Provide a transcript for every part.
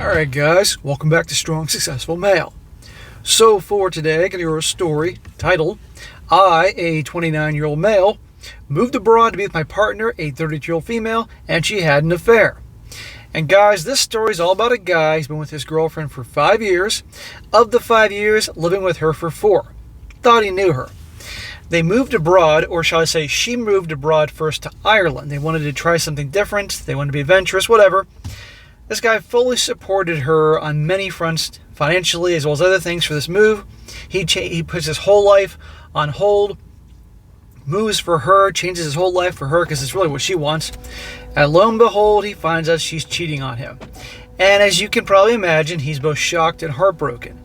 Alright guys, welcome back to Strong Successful Male. So for today, I got your story titled, I, a 29-year-old male, moved abroad to be with my partner, a 32-year-old female, and she had an affair. And guys, this story is all about a guy who's been with his girlfriend for 5 years. Of the 5 years, living with her for 4. Thought he knew her. They moved abroad, or shall I say, she moved abroad first to Ireland. They wanted to try something different. They wanted to be adventurous, whatever. This guy fully supported her on many fronts, financially as well as other things for this move. He puts his whole life on hold, moves for her, changes his whole life for her because it's really what she wants. And lo and behold, he finds out she's cheating on him. And as you can probably imagine, he's both shocked and heartbroken.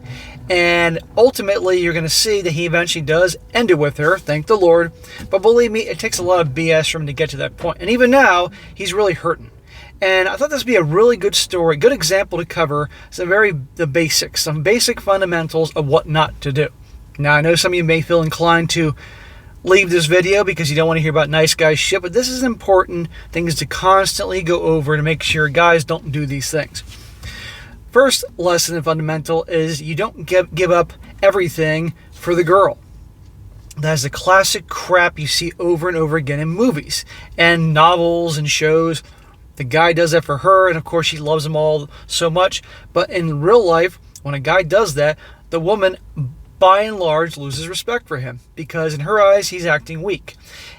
And ultimately, you're going to see that he eventually does end it with her, thank the Lord. But believe me, it takes a lot of BS for him to get to that point. And even now, he's really hurting. And I thought this would be a really good story, good example to cover the basics, some basic fundamentals of what not to do. Now, I know some of you may feel inclined to leave this video because you don't want to hear about nice guy shit, but this is important things to constantly go over to make sure guys don't do these things. First lesson and fundamental is you don't give up everything for the girl. That is the classic crap you see over and over again in movies and novels and shows. The guy does that for her, and of course she loves him all so much. But in real life, when a guy does that, the woman, by and large, loses respect for him because in her eyes, he's acting weak.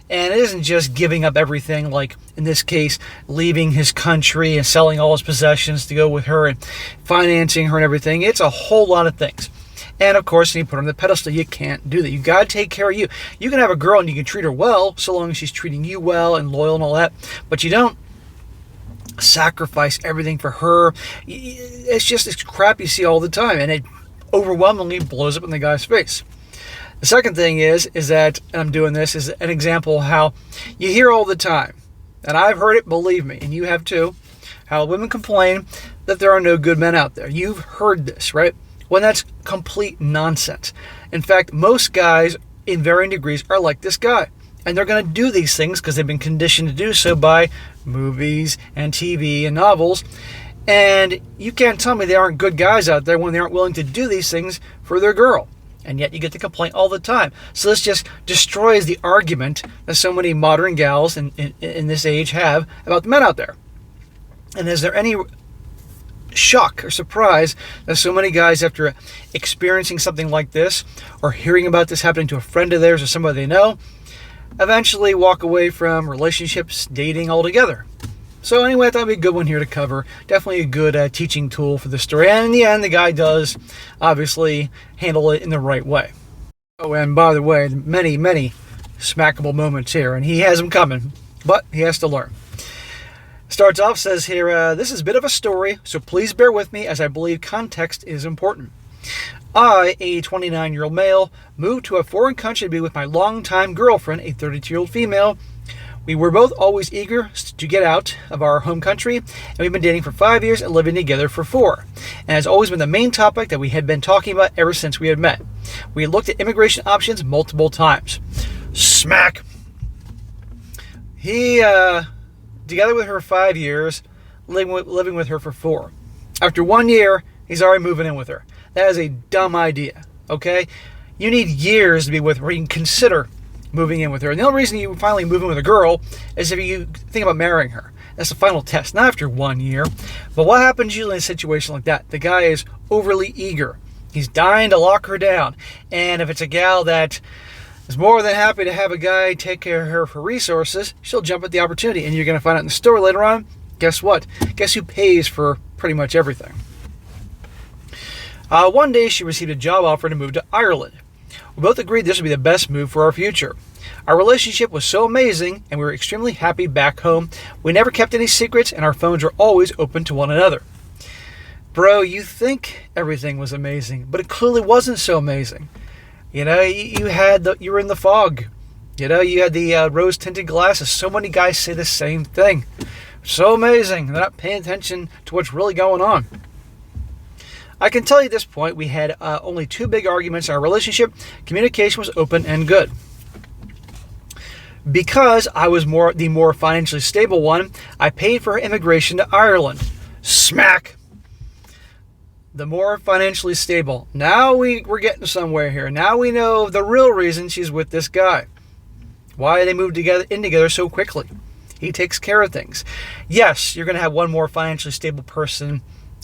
And it isn't just giving up everything, like in this case, leaving his country and selling all his possessions to go with her and financing her and everything. It's a whole lot of things. And of course, when you put her on the pedestal, you can't do that. You got to take care of you. You can have a girl and you can treat her well, so long as she's treating you well and loyal and all that. But you don't sacrifice everything for her. It's crap you see all the time, and it overwhelmingly blows up in the guy's face. The second thing is that, and I'm doing this, is an example of how you hear all the time, and I've heard it, believe me, and you have too, how women complain that there are no good men out there. You've heard this, right? When that's complete nonsense. In fact, most guys in varying degrees are like this guy. And they're going to do these things because they've been conditioned to do so by movies and TV and novels. And you can't tell me there aren't good guys out there when they aren't willing to do these things for their girl. And yet you get the complaint all the time. So this just destroys the argument that so many modern gals in this age have about the men out there. And is there any shock or surprise that so many guys, after experiencing something like this or hearing about this happening to a friend of theirs or somebody they know, eventually walk away from relationships, dating altogether? So anyway, I thought it'd be a good one here to cover. Definitely a good teaching tool for the story. And in the end, the guy does obviously handle it in the right way. Oh, and by the way, many, many smackable moments here, and he has them coming, but he has to learn. Starts off, says here, this is a bit of a story, so please bear with me as I believe context is important. I, a 29-year-old male, moved to a foreign country to be with my longtime girlfriend, a 32-year-old female. We were both always eager to get out of our home country, and we've been dating for 5 years and living together for 4. And has always been the main topic that we had been talking about ever since we had met. We had looked at immigration options multiple times. Smack! He, together with her 5 years, living with her for 4. After 1 year, he's already moving in with her. That is a dumb idea, okay? You need years to be with her. You can consider moving in with her. And the only reason you finally move in with a girl is if you think about marrying her. That's the final test, not after 1 year. But what happens usually in a situation like that? The guy is overly eager. He's dying to lock her down. And if it's a gal that is more than happy to have a guy take care of her for resources, she'll jump at the opportunity. And you're going to find out in the story later on, guess what? Guess who pays for pretty much everything? One day she received a job offer to move to Ireland. We both agreed this would be the best move for our future. Our relationship was so amazing and we were extremely happy back home. We never kept any secrets and our phones were always open to one another. Bro, you think everything was amazing, but it clearly wasn't so amazing. You know, you were in the fog. You know, you had the rose-tinted glasses. So many guys say the same thing. So amazing. They're not paying attention to what's really going on. I can tell you at this point, we had only 2 big arguments in our relationship. Communication was open and good. Because I was the more financially stable one, I paid for her immigration to Ireland. Smack! the more financially stable. Now we're getting somewhere here. Now we know the real reason she's with this guy. Why they moved in together so quickly. He takes care of things. Yes, you're going to have one more financially stable person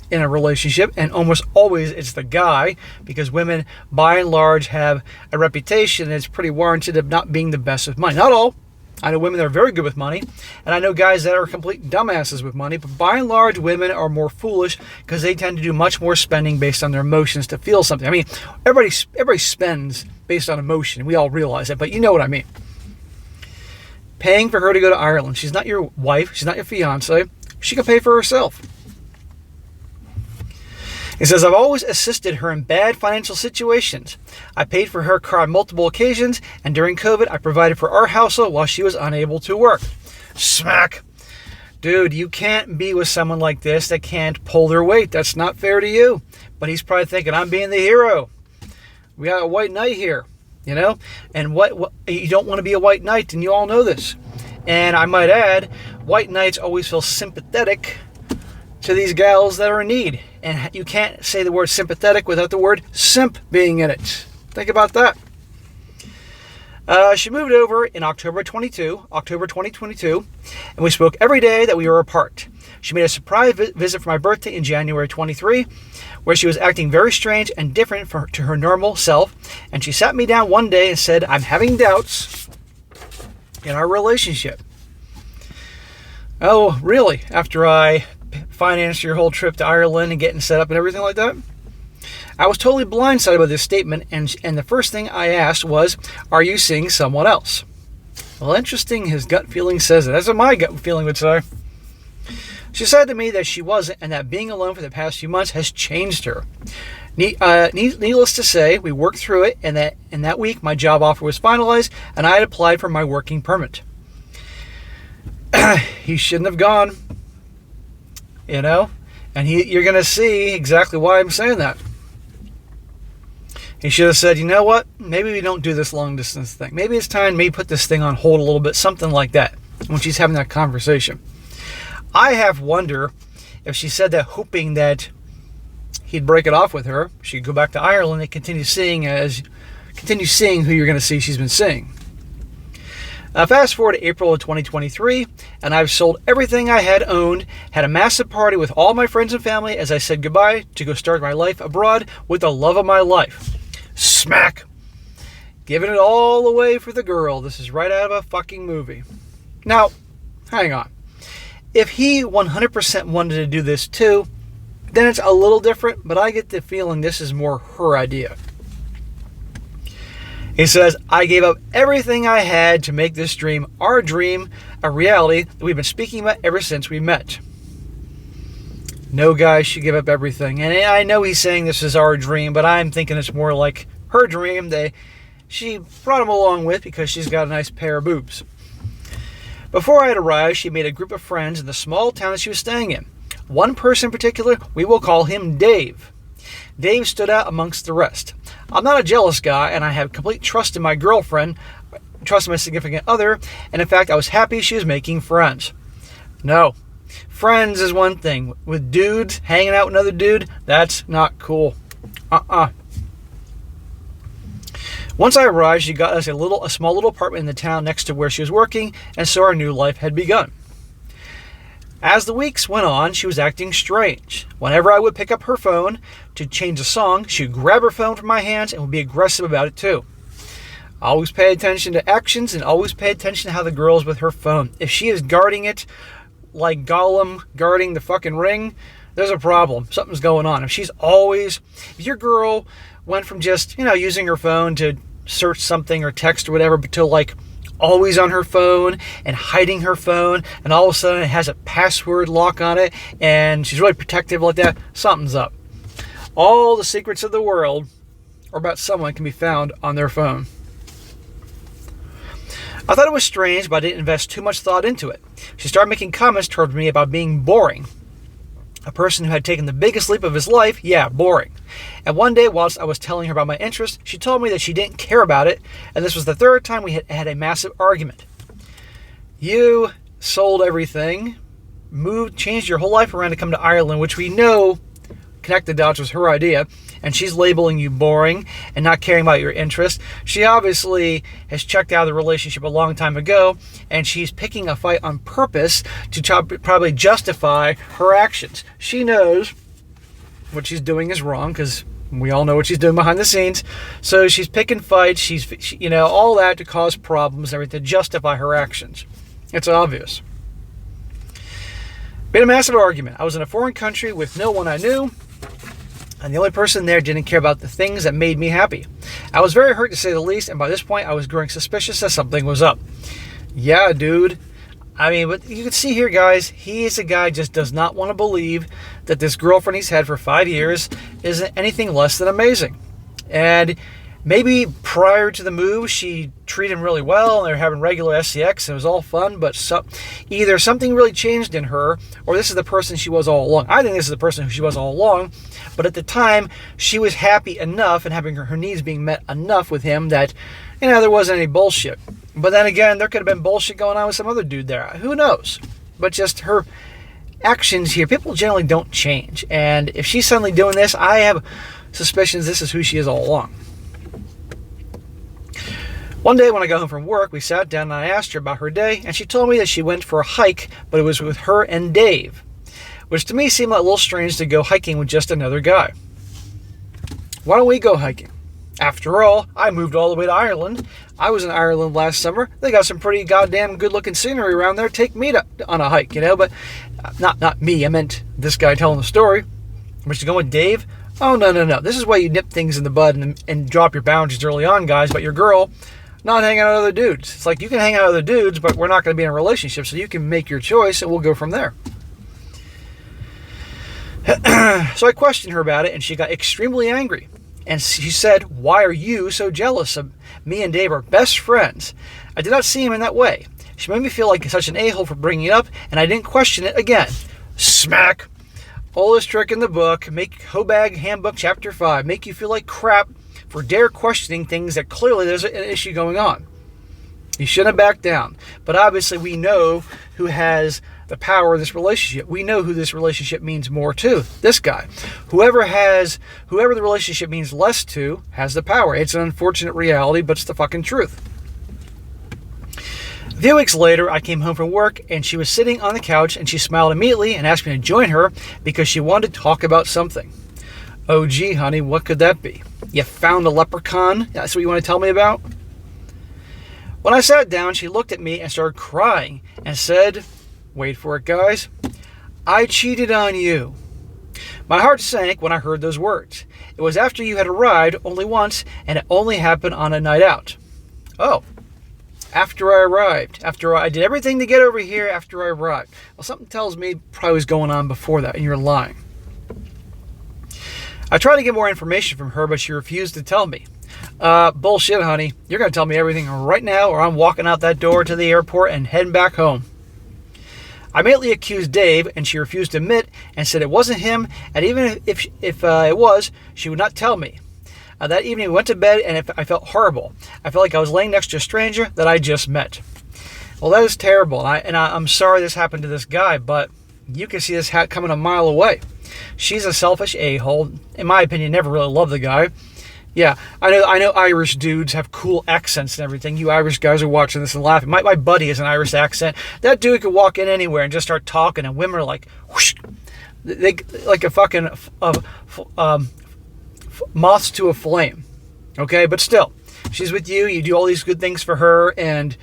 in a relationship, and almost always it's the guy, because women, by and large, have a reputation that's pretty warranted of not being the best with money. Not all. I know women that are very good with money, and I know guys that are complete dumbasses with money, but by and large, women are more foolish because they tend to do much more spending based on their emotions to feel something. I mean, everybody spends based on emotion. We all realize that, but you know what I mean. Paying for her to go to Ireland. She's not your wife. She's not your fiance. She can pay for herself. He says, I've always assisted her in bad financial situations. I paid for her car on multiple occasions, and during COVID, I provided for our household while she was unable to work. Smack. Dude, you can't be with someone like this that can't pull their weight. That's not fair to you. But he's probably thinking, I'm being the hero. We got a white knight here, you know? And what you don't want to be a white knight, and you all know this. And I might add, white knights always feel sympathetic to these gals that are in need. And you can't say the word sympathetic without the word simp being in it. Think about that. She moved over in October 2022, and we spoke every day that we were apart. She made a surprise visit for my birthday in January 23, where she was acting very strange and different to her normal self, and she sat me down one day and said, I'm having doubts in our relationship. Oh, really? After I financed your whole trip to Ireland and getting set up and everything like that? I was totally blindsided by this statement, and the first thing I asked was, are you seeing someone else? Well, interesting, his gut feeling says it. That's what my gut feeling would say. She said to me that she wasn't, and that being alone for the past few months has changed her. Needless to say, we worked through it, and that in that week my job offer was finalized, and I had applied for my working permit. He shouldn't have gone. You know, and you're going to see exactly why I'm saying that. He should have said, you know what, maybe we don't do this long distance thing. Maybe it's time to put this thing on hold a little bit, something like that, when she's having that conversation. I have wonder if she said that hoping that he'd break it off with her, she'd go back to Ireland and continue seeing who you're going to see she's been seeing. Fast forward to April of 2023, and I've sold everything I had owned, had a massive party with all my friends and family as I said goodbye to go start my life abroad with the love of my life. Smack! Giving it all away for the girl. This is right out of a fucking movie. Now, hang on. If he 100% wanted to do this too, then it's a little different, but I get the feeling this is more her idea. He says, I gave up everything I had to make this dream, our dream, a reality that we've been speaking about ever since we met. No guy should give up everything. And I know he's saying this is our dream, but I'm thinking it's more like her dream that she brought him along with because she's got a nice pair of boobs. Before I had arrived, she made a group of friends in the small town that she was staying in. One person in particular, we will call him Dave. Dave stood out amongst the rest. I'm not a jealous guy, and I have complete trust in my girlfriend, trust in my significant other, and in fact, I was happy she was making friends. No, friends is one thing. With dudes hanging out with another dude, that's not cool. Once I arrived, she got us a small little apartment in the town next to where she was working, and so our new life had begun. As the weeks went on, she was acting strange. Whenever I would pick up her phone to change a song, she would grab her phone from my hands and would be aggressive about it too. Always pay attention to actions and always pay attention to how the girl is with her phone. If she is guarding it like Gollum guarding the fucking ring, there's a problem. Something's going on. If your girl went from just, using her phone to search something or text or whatever, but to like always on her phone and hiding her phone, and all of a sudden it has a password lock on it and she's really protective like that, something's up. All the secrets of the world or about someone can be found on their phone. I thought it was strange, but I didn't invest too much thought into it. She started making comments towards me about being boring. A person who had taken the biggest leap of his life, boring. And one day, whilst I was telling her about my interest, she told me that she didn't care about it, and this was the third time we had a massive argument. You sold everything, changed your whole life around to come to Ireland, which we know connect the dots was her idea, and she's labeling you boring and not caring about your interests. She obviously has checked out of the relationship a long time ago, and she's picking a fight on purpose to probably justify her actions. She knows what she's doing is wrong, because we all know what she's doing behind the scenes. So she's picking fights, she, all that to cause problems, everything to justify her actions. It's obvious. Been a massive argument. I was in a foreign country with no one I knew, and the only person there didn't care about the things that made me happy. I was very hurt, to say the least, and by this point I was growing suspicious that something was up. Yeah, dude. But you can see here, guys, he is a guy who just does not want to believe that this girlfriend he's had for 5 years isn't anything less than amazing. And maybe prior to the move, she treated him really well, and they're having regular SCX, and it was all fun, but either something really changed in her, or this is the person she was all along. I think this is the person who she was all along, but at the time, she was happy enough and having her needs being met enough with him that, there wasn't any bullshit. But then again, there could have been bullshit going on with some other dude there. Who knows? But just her actions here, people generally don't change. And if she's suddenly doing this, I have suspicions this is who she is all along. One day when I got home from work, we sat down and I asked her about her day, and she told me that she went for a hike, but it was with her and Dave, which to me seemed like a little strange to go hiking with just another guy. Why don't we go hiking? After all, I moved all the way to Ireland. I was in Ireland last summer. They got some pretty goddamn good-looking scenery around there. Take me on a hike, but not me. I meant this guy telling the story. We're just going with Dave. Oh, no. This is why you nip things in the bud and drop your boundaries early on, guys. But your girl, not hanging out with other dudes. It's like, you can hang out with other dudes, but we're not going to be in a relationship, so you can make your choice, and we'll go from there. So I questioned her about it, and she got extremely angry. And she said, "Why are you so jealous of me and Dave are best friends?" I did not see him in that way. She made me feel like such an a-hole for bringing it up, and I didn't question it again. Smack. Oldest trick in the book, make Hobag Handbook Chapter 5, make you feel like crap for dare questioning things that clearly there's an issue going on. You shouldn't back down. But obviously we know who has the power of this relationship. We know who this relationship means more to. This guy. Whoever the relationship means less to has the power. It's an unfortunate reality, but it's the fucking truth. A few weeks later, I came home from work, and she was sitting on the couch, and she smiled immediately and asked me to join her because she wanted to talk about something. Oh, gee, honey, what could that be? You found a leprechaun? That's what you want to tell me about? When I sat down, she looked at me and started crying and said, wait for it, guys, I cheated on you. My heart sank when I heard those words. It was after you had arrived only once, and it only happened on a night out. Oh, after I arrived. After I did everything to get over here after I arrived. Well, something tells me probably was going on before that, and you're lying. I tried to get more information from her, but she refused to tell me. Bullshit, honey. You're going to tell me everything right now, or I'm walking out that door to the airport and heading back home. I immediately accused Dave, and she refused to admit and said it wasn't him, and even if it was, she would not tell me. That evening we went to bed, and I felt horrible. I felt like I was laying next to a stranger that I just met. Well, that is terrible, and I'm sorry this happened to this guy, but you can see this hat coming a mile away. She's a selfish a-hole. In my opinion, never really loved the guy. Yeah, I know Irish dudes have cool accents and everything. You Irish guys are watching this and laughing. My buddy has an Irish accent. That dude could walk in anywhere and just start talking, and women are like, whoosh, they like a fucking moths to a flame. Okay, but still, she's with you. You do all these good things for her, and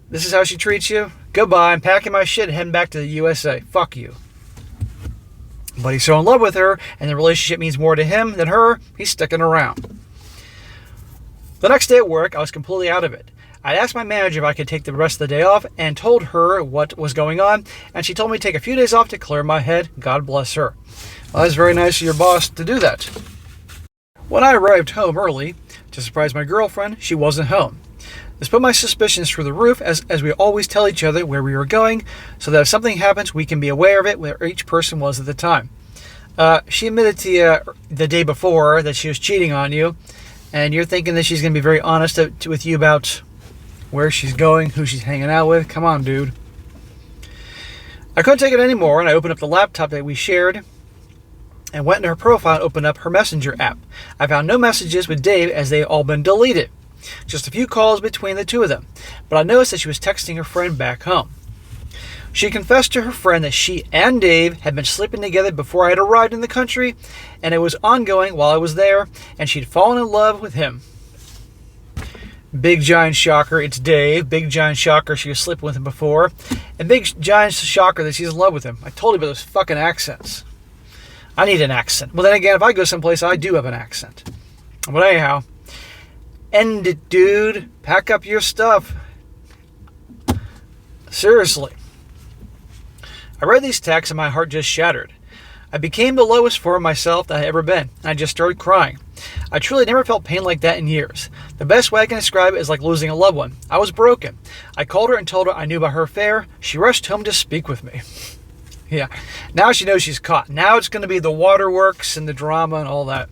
this is how she treats you. Goodbye. I'm packing my shit and heading back to the USA. Fuck you. But he's so in love with her, and the relationship means more to him than her. He's sticking around. The next day at work, I was completely out of it. I asked my manager if I could take the rest of the day off and told her what was going on, and she told me to take a few days off to clear my head. God bless her. Well, that's very nice of your boss to do that. When I arrived home early to surprise my girlfriend, she wasn't home. This put my suspicions through the roof, as we always tell each other where we were going, so that if something happens, we can be aware of it, where each person was at the time. She admitted to you the day before that she was cheating on you, and you're thinking that she's going to be very honest with you about where she's going, who she's hanging out with. Come on, dude. I couldn't take it anymore, and I opened up the laptop that we shared, and went into her profile and opened up her Messenger app. I found no messages with Dave as they had all been deleted. Just a few calls between the two of them, but I noticed that she was texting her friend back home. She confessed to her friend that she and Dave had been sleeping together before I had arrived in the country, and it was ongoing while I was there, and she'd fallen in love with him. Big giant shocker, it's Dave. Big giant shocker, she was sleeping with him before. And big giant shocker that she's in love with him. I told you about those fucking accents. I need an accent. Well, then again, if I go someplace, I do have an accent. But anyhow, end it, dude. Pack up your stuff. Seriously. I read these texts and my heart just shattered. I became the lowest form of myself that I had ever been. I just started crying. I truly never felt pain like that in years. The best way I can describe it is like losing a loved one. I was broken. I called her and told her I knew about her affair. She rushed home to speak with me. Yeah. Now she knows she's caught. Now it's going to be the waterworks and the drama and all that.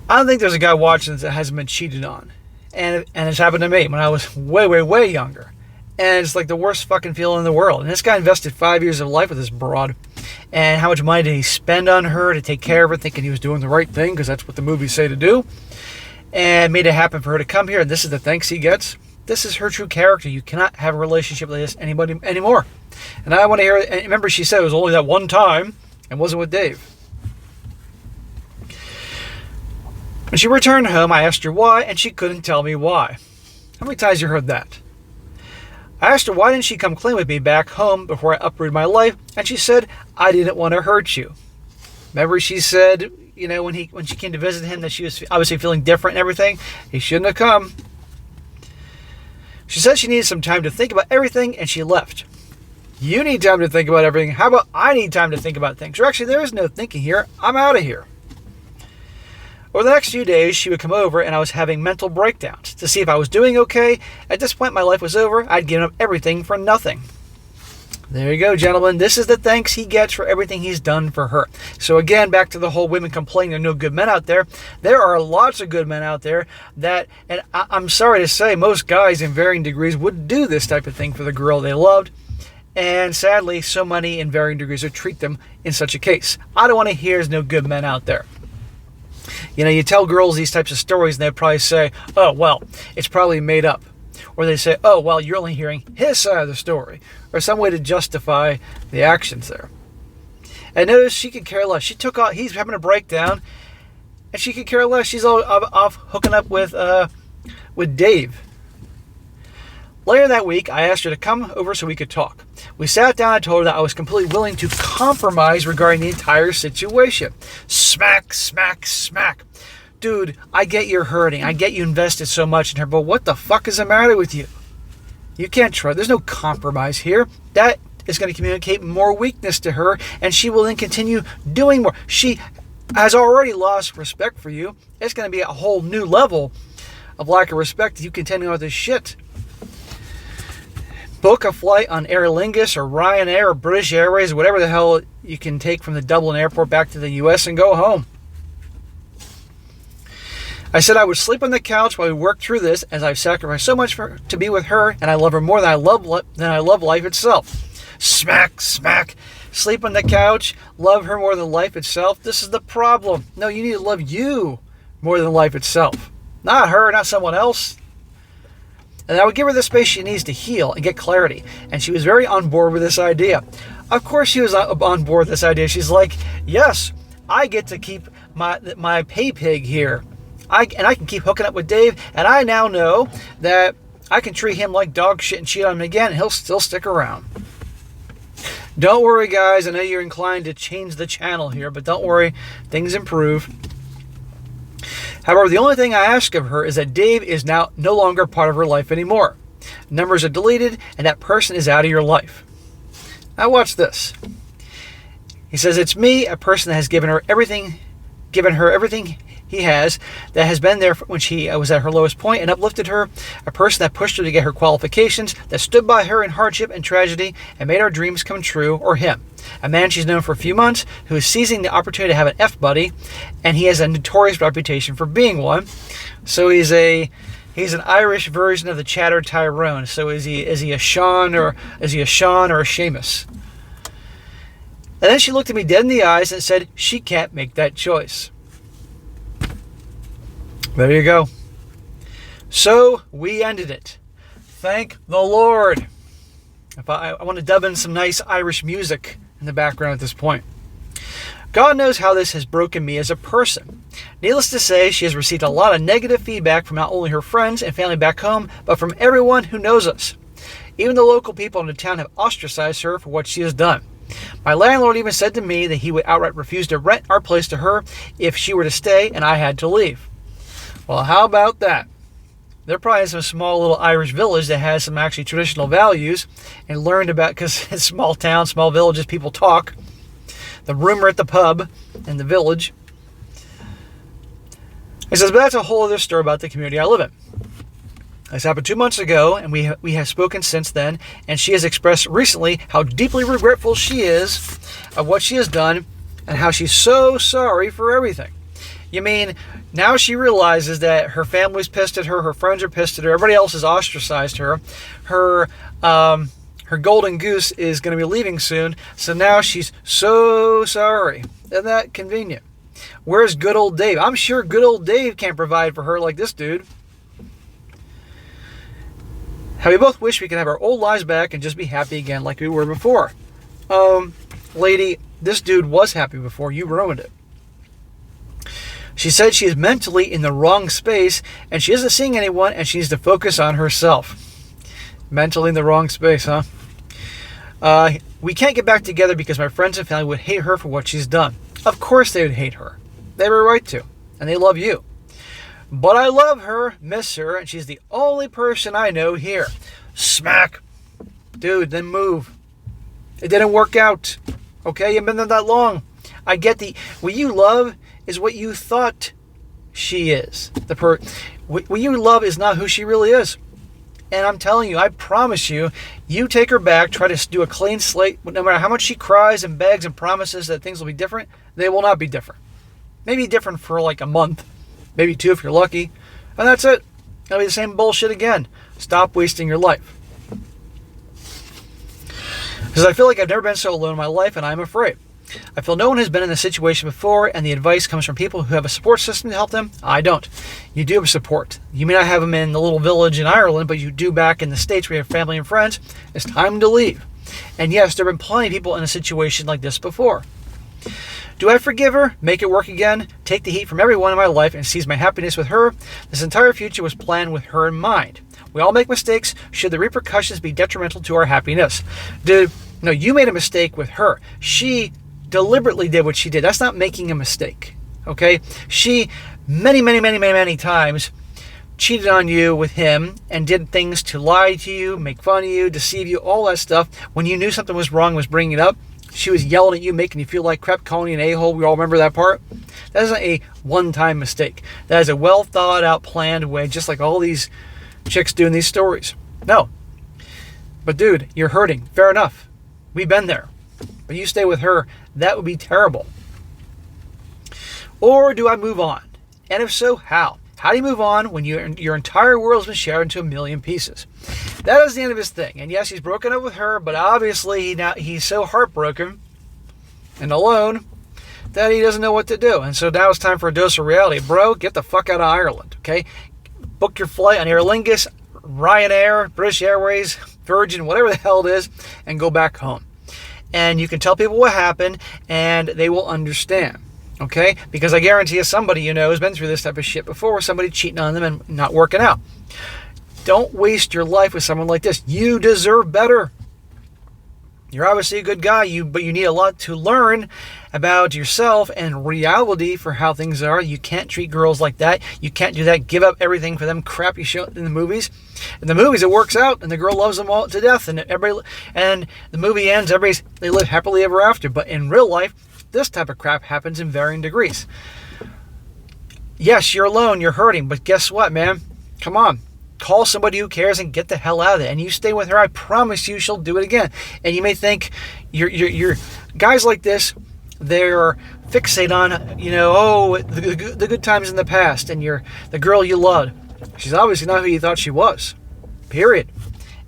I don't think there's a guy watching this that hasn't been cheated on. And it's happened to me when I was way, way, way younger. And it's like the worst fucking feeling in the world. And this guy invested 5 years of life with this broad. And how much money did he spend on her to take care of her, thinking he was doing the right thing, because that's what the movies say to do. And made it happen for her to come here. And this is the thanks he gets. This is her true character. You cannot have a relationship like this anybody anymore. And I want to hear it. And remember, she said it was only that one time and wasn't with Dave. When she returned home, I asked her why, and she couldn't tell me why. How many times you heard that? I asked her why didn't she come clean with me back home before I uprooted my life, and she said, I didn't want to hurt you. Remember she said, you know, when she came to visit him that she was obviously feeling different and everything? He shouldn't have come. She said she needed some time to think about everything, and she left. You need time to think about everything. How about I need time to think about things? Or actually, there is no thinking here. I'm out of here. Over the next few days, she would come over and I was having mental breakdowns to see if I was doing okay. At this point, my life was over. I'd given up everything for nothing. There you go, gentlemen. This is the thanks he gets for everything he's done for her. So again, back to the whole women complaining there are no good men out there. There are lots of good men out there that, and I'm sorry to say, most guys in varying degrees would do this type of thing for the girl they loved. And sadly, so many in varying degrees would treat them in such a case. I don't want to hear there's no good men out there. You know, you tell girls these types of stories and they'll probably say, oh, well, it's probably made up. Or they say, oh, well, you're only hearing his side of the story. Or some way to justify the actions there. And notice she could care less. She took off, he's having a breakdown, and she could care less. She's all off hooking up with Dave. Later that week, I asked her to come over so we could talk. We sat down and I told her that I was completely willing to compromise regarding the entire situation. Smack, smack, smack. Dude, I get you're hurting. I get you invested so much in her, but what the fuck is the matter with you? You can't trust. There's no compromise here. That is going to communicate more weakness to her, and she will then continue doing more. She has already lost respect for you. It's going to be a whole new level of lack of respect if you continue with this shit. Book a flight on Aer Lingus or Ryanair or British Airways, whatever the hell you can take from the Dublin airport back to the U.S. and go home. I said I would sleep on the couch while we worked through this, as I've sacrificed so much to be with her, and I love her more than I love life itself. Smack, smack. Sleep on the couch, love her more than life itself. This is the problem. No, you need to love you more than life itself. Not her, not someone else. And I would give her the space she needs to heal and get clarity. And she was very on board with this idea. Of course she was on board with this idea. She's like, yes, I get to keep my pay pig here. I can keep hooking up with Dave. And I now know that I can treat him like dog shit and cheat on him again. And he'll still stick around. Don't worry, guys. I know you're inclined to change the channel here. But don't worry. Things improve. However, the only thing I ask of her is that Dave is now no longer part of her life anymore. Numbers are deleted, and that person is out of your life. Now watch this. He says, it's me, a person that has given her everything he has, that has been there when she was at her lowest point and uplifted her, a person that pushed her to get her qualifications, that stood by her in hardship and tragedy and made her dreams come true, or him. A man she's known for a few months who is seizing the opportunity to have an F-buddy, and he has a notorious reputation for being one. So he's an Irish version of the Chatter Tyrone. So is he a Sean or a Seamus? And then she looked at me dead in the eyes and said, she can't make that choice. There you go. So we ended it. Thank the Lord. I want to dub in some nice Irish music in the background at this point. God knows how this has broken me as a person. Needless to say, she has received a lot of negative feedback from not only her friends and family back home, but from everyone who knows us. Even the local people in the town have ostracized her for what she has done. My landlord even said to me that he would outright refuse to rent our place to her if she were to stay and I had to leave. Well, how about that? They're probably in some small little Irish village that has some actually traditional values and learned about, because it's small town, small villages, people talk. The rumor at the pub in the village. He says, but that's a whole other story about the community I live in. This happened 2 months ago, and we have spoken since then, and she has expressed recently how deeply regretful she is of what she has done and how she's so sorry for everything. You mean, now she realizes that her family's pissed at her friends are pissed at her, everybody else has ostracized her, her golden goose is going to be leaving soon, so now she's so sorry. Isn't that convenient? Where's good old Dave? I'm sure good old Dave can't provide for her like this dude. How we both wish we could have our old lives back and just be happy again like we were before. Lady, this dude was happy before. You ruined it. She said she is mentally in the wrong space and she isn't seeing anyone and she needs to focus on herself. Mentally in the wrong space, huh? We can't get back together because my friends and family would hate her for what she's done. Of course they would hate her. They have a right to. And they love you. But I love her, miss her, and she's the only person I know here. Smack. Dude, then move. It didn't work out. Okay, you've been there that long. I get what you love is what you thought she is. What you love is not who she really is. And I'm telling you, I promise you, you take her back, try to do a clean slate, no matter how much she cries and begs and promises that things will be different, they will not be different. Maybe different for like a month, maybe 2 if you're lucky, and that's it. It'll be the same bullshit again. Stop wasting your life. Because I feel like I've never been so alone in my life, and I'm afraid. I feel no one has been in this situation before, and the advice comes from people who have a support system to help them. I don't. You do have support. You may not have them in the little village in Ireland, but you do back in the States where you have family and friends. It's time to leave. And yes, there have been plenty of people in a situation like this before. Do I forgive her, make it work again, take the heat from everyone in my life, and seize my happiness with her? This entire future was planned with her in mind. We all make mistakes. Should the repercussions be detrimental to our happiness? Dude, no, you made a mistake with her. She deliberately did what she did. That's not making a mistake, okay? She many times cheated on you with him and did things to lie to you, make fun of you, deceive you, all that stuff. When you knew something was wrong, was bringing it up. She was yelling at you, making you feel like crap, calling you an a-hole. We all remember that part. That isn't a one-time mistake. That is a well thought out, planned way, just like all these chicks do in these stories. No. But dude, you're hurting. Fair enough. We've been there. But you stay with her, that would be terrible. Or do I move on? And if so, how? How do you move on when your entire world has been shattered into a million pieces? That is the end of his thing. And yes, he's broken up with her, but obviously he's so heartbroken and alone that he doesn't know what to do. And so now it's time for a dose of reality. Bro, get the fuck out of Ireland, okay? Book your flight on Aer Lingus, Ryanair, British Airways, Virgin, whatever the hell it is, and go back home. And you can tell people what happened, and they will understand, okay? Because I guarantee you somebody you know has been through this type of shit before, somebody cheating on them and not working out. Don't waste your life with someone like this. You deserve better. You're obviously a good guy, but you need a lot to learn about yourself and reality for how things are. You can't treat girls like that. You can't do that. Give up everything for them crap you show in the movies. In the movies, it works out, and the girl loves them all to death, and the movie ends. They live happily ever after. But in real life, this type of crap happens in varying degrees. Yes, you're alone. You're hurting, but guess what, man? Come on. Call somebody who cares and get the hell out of it. And you stay with her, I promise you she'll do it again. And you may think, you're guys like this, they're fixate on, the good times in the past and the girl you loved. She's obviously not who you thought she was. Period.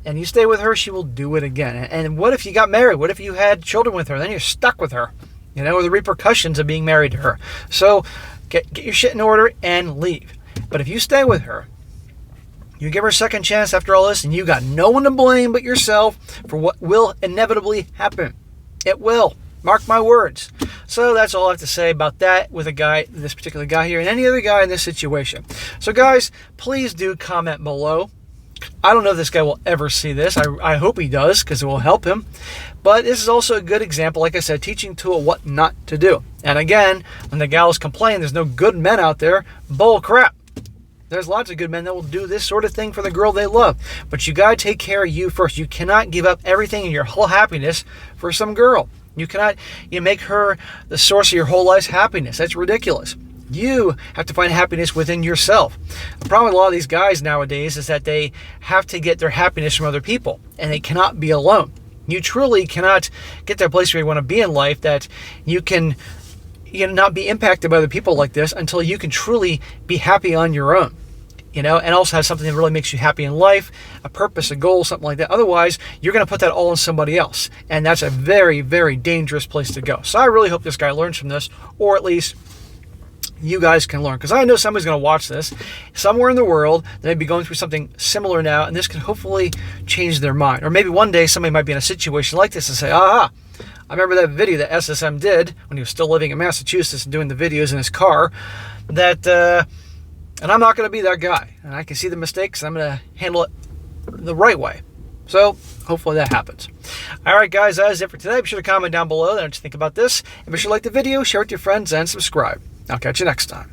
and you stay with her, she will do it again. And what if you got married? What if you had children with her? Then you're stuck with her, or the repercussions of being married to her. So get your shit in order and leave. But if you stay with her, you give her a second chance after all this, and you got no one to blame but yourself for what will inevitably happen. It will. Mark my words. So that's all I have to say about that with this particular guy here, and any other guy in this situation. So guys, please do comment below. I don't know if this guy will ever see this. I hope he does, because it will help him. But this is also a good example, like I said, teaching tool what not to do. And again, when the gals complain there's no good men out there, bull crap. There's lots of good men that will do this sort of thing for the girl they love. But you got to take care of you first. You cannot give up everything and your whole happiness for some girl. You cannot make her the source of your whole life's happiness. That's ridiculous. You have to find happiness within yourself. The problem with a lot of these guys nowadays is that they have to get their happiness from other people, and they cannot be alone. You truly cannot get to a place where you want to be in life, that you can not be impacted by other people like this until you can truly be happy on your own. And also have something that really makes you happy in life, a purpose, a goal, something like that. Otherwise, you're going to put that all on somebody else. And that's a very, very dangerous place to go. So I really hope this guy learns from this, or at least you guys can learn. Because I know somebody's going to watch this somewhere in the world. They may be going through something similar now, and this can hopefully change their mind. Or maybe one day somebody might be in a situation like this and say, aha, I remember that video that SSM did when he was still living in Massachusetts and doing the videos in his car, and I'm not going to be that guy. And I can see the mistakes, and I'm going to handle it the right way. So hopefully that happens. All right, guys, that is it for today. Be sure to comment down below what you think about this. And be sure to like the video, share it with your friends, and subscribe. I'll catch you next time.